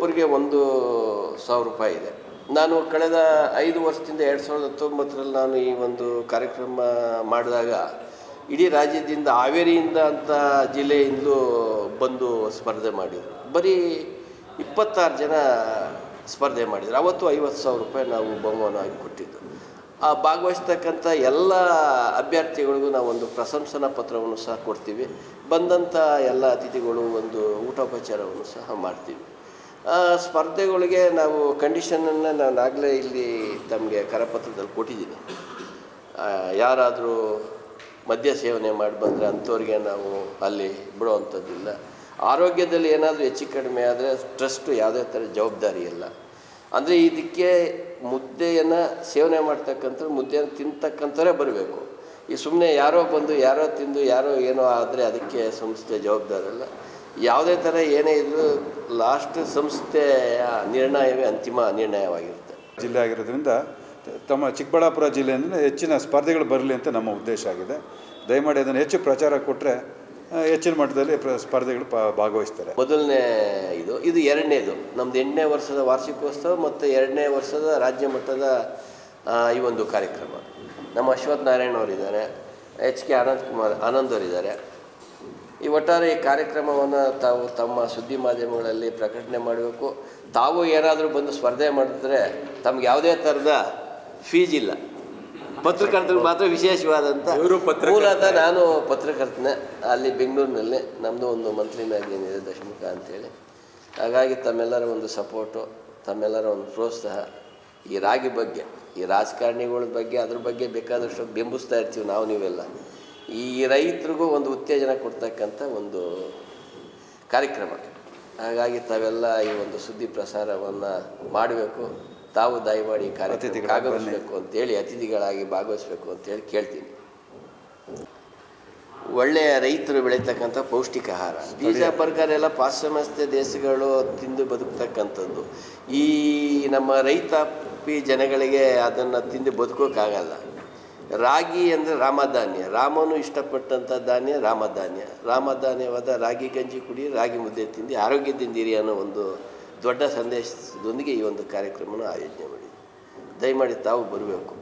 ಒಬ್ಬರಿಗೆ 1,000 ರೂಪಾಯಿ ಇದೆ. ನಾನು ಕಳೆದ 5 ವರ್ಷದಿಂದ 2019ರಲ್ಲಿ ನಾನು ಈ ಒಂದು ಕಾರ್ಯಕ್ರಮ ಮಾಡಿದಾಗ ಇಡೀ ರಾಜ್ಯದಿಂದ ಹಾವೇರಿಯಿಂದ ಅಂತ ಜಿಲ್ಲೆಯಿಂದಲೂ ಬಂದು ಸ್ಪರ್ಧೆ ಮಾಡಿದರು. ಬರೀ 26 ಜನ ಸ್ಪರ್ಧೆ ಮಾಡಿದರು. ಅವತ್ತು 50,000 ರೂಪಾಯಿ ನಾವು ಬಹುಮಾನವಾಗಿ ಕೊಟ್ಟಿದ್ದು. ಆ ಭಾಗವಹಿಸ್ತಕ್ಕಂಥ ಎಲ್ಲ ಅಭ್ಯರ್ಥಿಗಳಿಗೂ ನಾವು ಒಂದು ಪ್ರಶಂಸನಾ ಪತ್ರವನ್ನು ಸಹ ಕೊಡ್ತೀವಿ. ಬಂದಂಥ ಎಲ್ಲ ಅತಿಥಿಗಳು ಒಂದು ಊಟೋಪಚಾರವನ್ನು ಸಹ ಮಾಡ್ತೀವಿ. ಸ್ಪರ್ಧೆಗಳಿಗೆ ನಾವು ಕಂಡೀಷನನ್ನು ನಾನು ಆಗಲೇ ಇಲ್ಲಿ ತಮಗೆ ಕರಪತ್ರದಲ್ಲಿ ಕೊಟ್ಟಿದ್ದೀನಿ. ಯಾರಾದರೂ ಮದ್ಯ ಸೇವನೆ ಮಾಡಿ ಬಂದರೆ ಅಂಥವ್ರಿಗೆ ನಾವು ಅಲ್ಲಿ ಬಿಡುವಂಥದ್ದಿಲ್ಲ. ಆರೋಗ್ಯದಲ್ಲಿ ಏನಾದರೂ ಹೆಚ್ಚು ಕಡಿಮೆ ಆದರೆ ಟ್ರಸ್ಟು ಯಾವುದೇ ಥರ ಜವಾಬ್ದಾರಿ ಇಲ್ಲ. ಅಂದರೆ ಇದಕ್ಕೆ ಮುದ್ದೆಯನ್ನು ಸೇವನೆ ಮಾಡ್ತಕ್ಕಂಥವ್ರು ಮುದ್ದೆಯನ್ನು ತಿಂತಕ್ಕಂಥವರೇ ಬರಬೇಕು. ಈ ಸುಮ್ಮನೆ ಯಾರೋ ಬಂದು ಯಾರೋ ತಿಂದು ಯಾರೋ ಏನೋ ಆದರೆ ಅದಕ್ಕೆ ಸಂಸ್ಥೆ ಜವಾಬ್ದಾರಿ ಅಲ್ಲ. ಯಾವುದೇ ಥರ ಏನೇ ಇದ್ದರೂ ಲಾಸ್ಟ್ ಸಂಸ್ಥೆಯ ನಿರ್ಣಯವೇ ಅಂತಿಮ ನಿರ್ಣಯವಾಗಿರುತ್ತೆ. ಜಿಲ್ಲೆ ಆಗಿರೋದ್ರಿಂದ ತಮ್ಮ ಚಿಕ್ಕಬಳ್ಳಾಪುರ ಜಿಲ್ಲೆಯಿಂದ ಹೆಚ್ಚಿನ ಸ್ಪರ್ಧೆಗಳು ಬರಲಿ ಅಂತ ನಮ್ಮ ಉದ್ದೇಶ ಆಗಿದೆ. ದಯಮಾಡಿ ಅದನ್ನು ಹೆಚ್ಚು ಪ್ರಚಾರ ಕೊಟ್ಟರೆ ಹೆಚ್ಚಿನ ಮಟ್ಟದಲ್ಲಿ ಸ್ಪರ್ಧೆಗಳು ಭಾಗವಹಿಸ್ತಾರೆ. ಮೊದಲನೇ ಇದು ಎರಡನೇದು ನಮ್ಮದು 8ನೇ ವರ್ಷದ ವಾರ್ಷಿಕೋತ್ಸವ ಮತ್ತು 2ನೇ ವರ್ಷದ ರಾಜ್ಯ ಮಟ್ಟದ ಈ ಒಂದು ಕಾರ್ಯಕ್ರಮ. ನಮ್ಮ ಅಶ್ವಥ್ ನಾರಾಯಣ್ ಅವರಿದ್ದಾರೆ, HK ಆನಂದ್ ಅವರಿದ್ದಾರೆ. ಈ ಒಟ್ಟಾರೆ ಈ ಕಾರ್ಯಕ್ರಮವನ್ನು ತಾವು ತಮ್ಮ ಸುದ್ದಿ ಮಾಧ್ಯಮಗಳಲ್ಲಿ ಪ್ರಕಟಣೆ ಮಾಡಬೇಕು. ತಾವು ಏನಾದರೂ ಬಂದು ಸ್ಪರ್ಧೆ ಮಾಡಿದ್ರೆ ತಮ್ಗೆ ಯಾವುದೇ ಥರದ ಫೀಸ್ ಇಲ್ಲ. ಪತ್ರಕರ್ತರಿಗೆ ಮಾತ್ರ ವಿಶೇಷವಾದಂಥ ಮೂಲತಃ ನಾನು ಪತ್ರಕರ್ತನೇ ಅಲ್ಲಿ ಬೆಂಗಳೂರಿನಲ್ಲಿ. ನಮ್ಮದು ಒಂದು ಮಂತ್ಲಿ ಮ್ಯಾಗಝೀನ್ ಇದೆ ದಶಮುಖ ಅಂಥೇಳಿ. ಹಾಗಾಗಿ ತಮ್ಮೆಲ್ಲರ ಒಂದು ಸಪೋರ್ಟು, ತಮ್ಮೆಲ್ಲರ ಒಂದು ಪ್ರೋತ್ಸಾಹ ಈ ರಾಗಿ ಬಗ್ಗೆ, ಈ ರಾಜಕಾರಣಿಗಳ ಬಗ್ಗೆ ಅದ್ರ ಬಗ್ಗೆ ಬೇಕಾದಷ್ಟು ಬಿಂಬಿಸ್ತಾ ಇರ್ತೀವಿ ನಾವು ನೀವೆಲ್ಲ. ಈ ರೈತರಿಗೂ ಒಂದು ಉತ್ತೇಜನ ಕೊಡ್ತಕ್ಕಂಥ ಒಂದು ಕಾರ್ಯಕ್ರಮ. ಹಾಗಾಗಿ ತಾವೆಲ್ಲ ಈ ಒಂದು ಸುದ್ದಿ ಪ್ರಸಾರವನ್ನು ಮಾಡಬೇಕು. ತಾವು ದಯಮಾಡಿ ಕಾರ್ಯಕ್ರಮಕ್ಕೆ ಆಗಮಿಸಬೇಕು ಅಂತೇಳಿ, ಅತಿಥಿಗಳಾಗಿ ಭಾಗವಹಿಸಬೇಕು ಅಂತೇಳಿ ಕೇಳ್ತೀನಿ. ಒಳ್ಳೆಯ ರೈತರು ಬೆಳೀತಕ್ಕಂಥ ಪೌಷ್ಟಿಕ ಆಹಾರ, ಬೀಜ ಬರ್ಗರ್ ಎಲ್ಲ ಪಾಶ್ಚಿಮಾತ್ಯ ದೇಶಗಳು ತಿಂದು ಬದುಕ್ತಕ್ಕಂಥದ್ದು. ಈ ನಮ್ಮ ರೈತಾಪಿ ಜನಗಳಿಗೆ ಅದನ್ನು ತಿಂದು ಬದುಕೋಕ್ಕಾಗಲ್ಲ. ರಾಗಿ ಅಂದರೆ ರಾಮಧಾನ್ಯ, ರಾಮನು ಇಷ್ಟಪಟ್ಟಂಥ ಧಾನ್ಯ ರಾಮಧಾನ್ಯ. ರಾಮಧಾನ್ಯವಾದ ರಾಗಿ ಗಂಜಿ ಕುಡಿ, ರಾಗಿ ಮುದ್ದೆ ತಿಂದು ಆರೋಗ್ಯದಿಂದಿರಿ ಅನ್ನೋ ಒಂದು ದೊಡ್ಡ ಸಂದೇಶದೊಂದಿಗೆ ಈ ಒಂದು ಕಾರ್ಯಕ್ರಮನ ಆಯೋಜನೆ ಮಾಡಿದ್ದೀವಿ. ದಯಮಾಡಿ ತಾವು ಬರಬೇಕು.